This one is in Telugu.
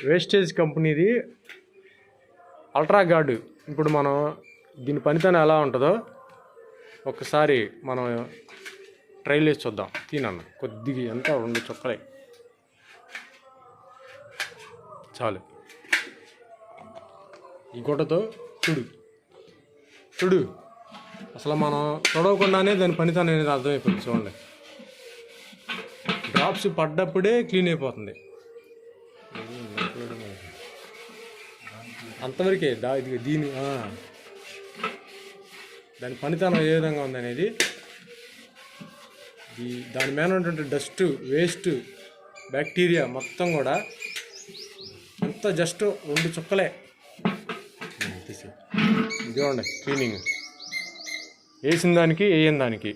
వేస్టేజ్ కంపెనీది అల్ట్రా గార్డు. ఇప్పుడు మనం దీని పనితనం ఎలా ఉంటుందో ఒకసారి మనం ట్రైల్ చేసి చూద్దాం. తినన్న కొద్దిగా ఎంత 2 చుక్కలే చాలు. ఈ గుడ్డతో చూడు అసలు మనం చూడకుండానే దాని పనితనం అనేది అర్థమైపోతుంది. చూడండి, డ్రాప్స్ పడ్డప్పుడే క్లీన్ అయిపోతుంది. అంతవరకే దాని పనితనం ఏ విధంగా ఉందనేది, దాని మీద ఉన్నటువంటి డస్ట్, వేస్ట్, బ్యాక్టీరియా మొత్తం కూడా అంత జస్ట్ 2 చుక్కలే. చూడండి క్లీనింగ్ వేసిన దానికి వేయని దానికి.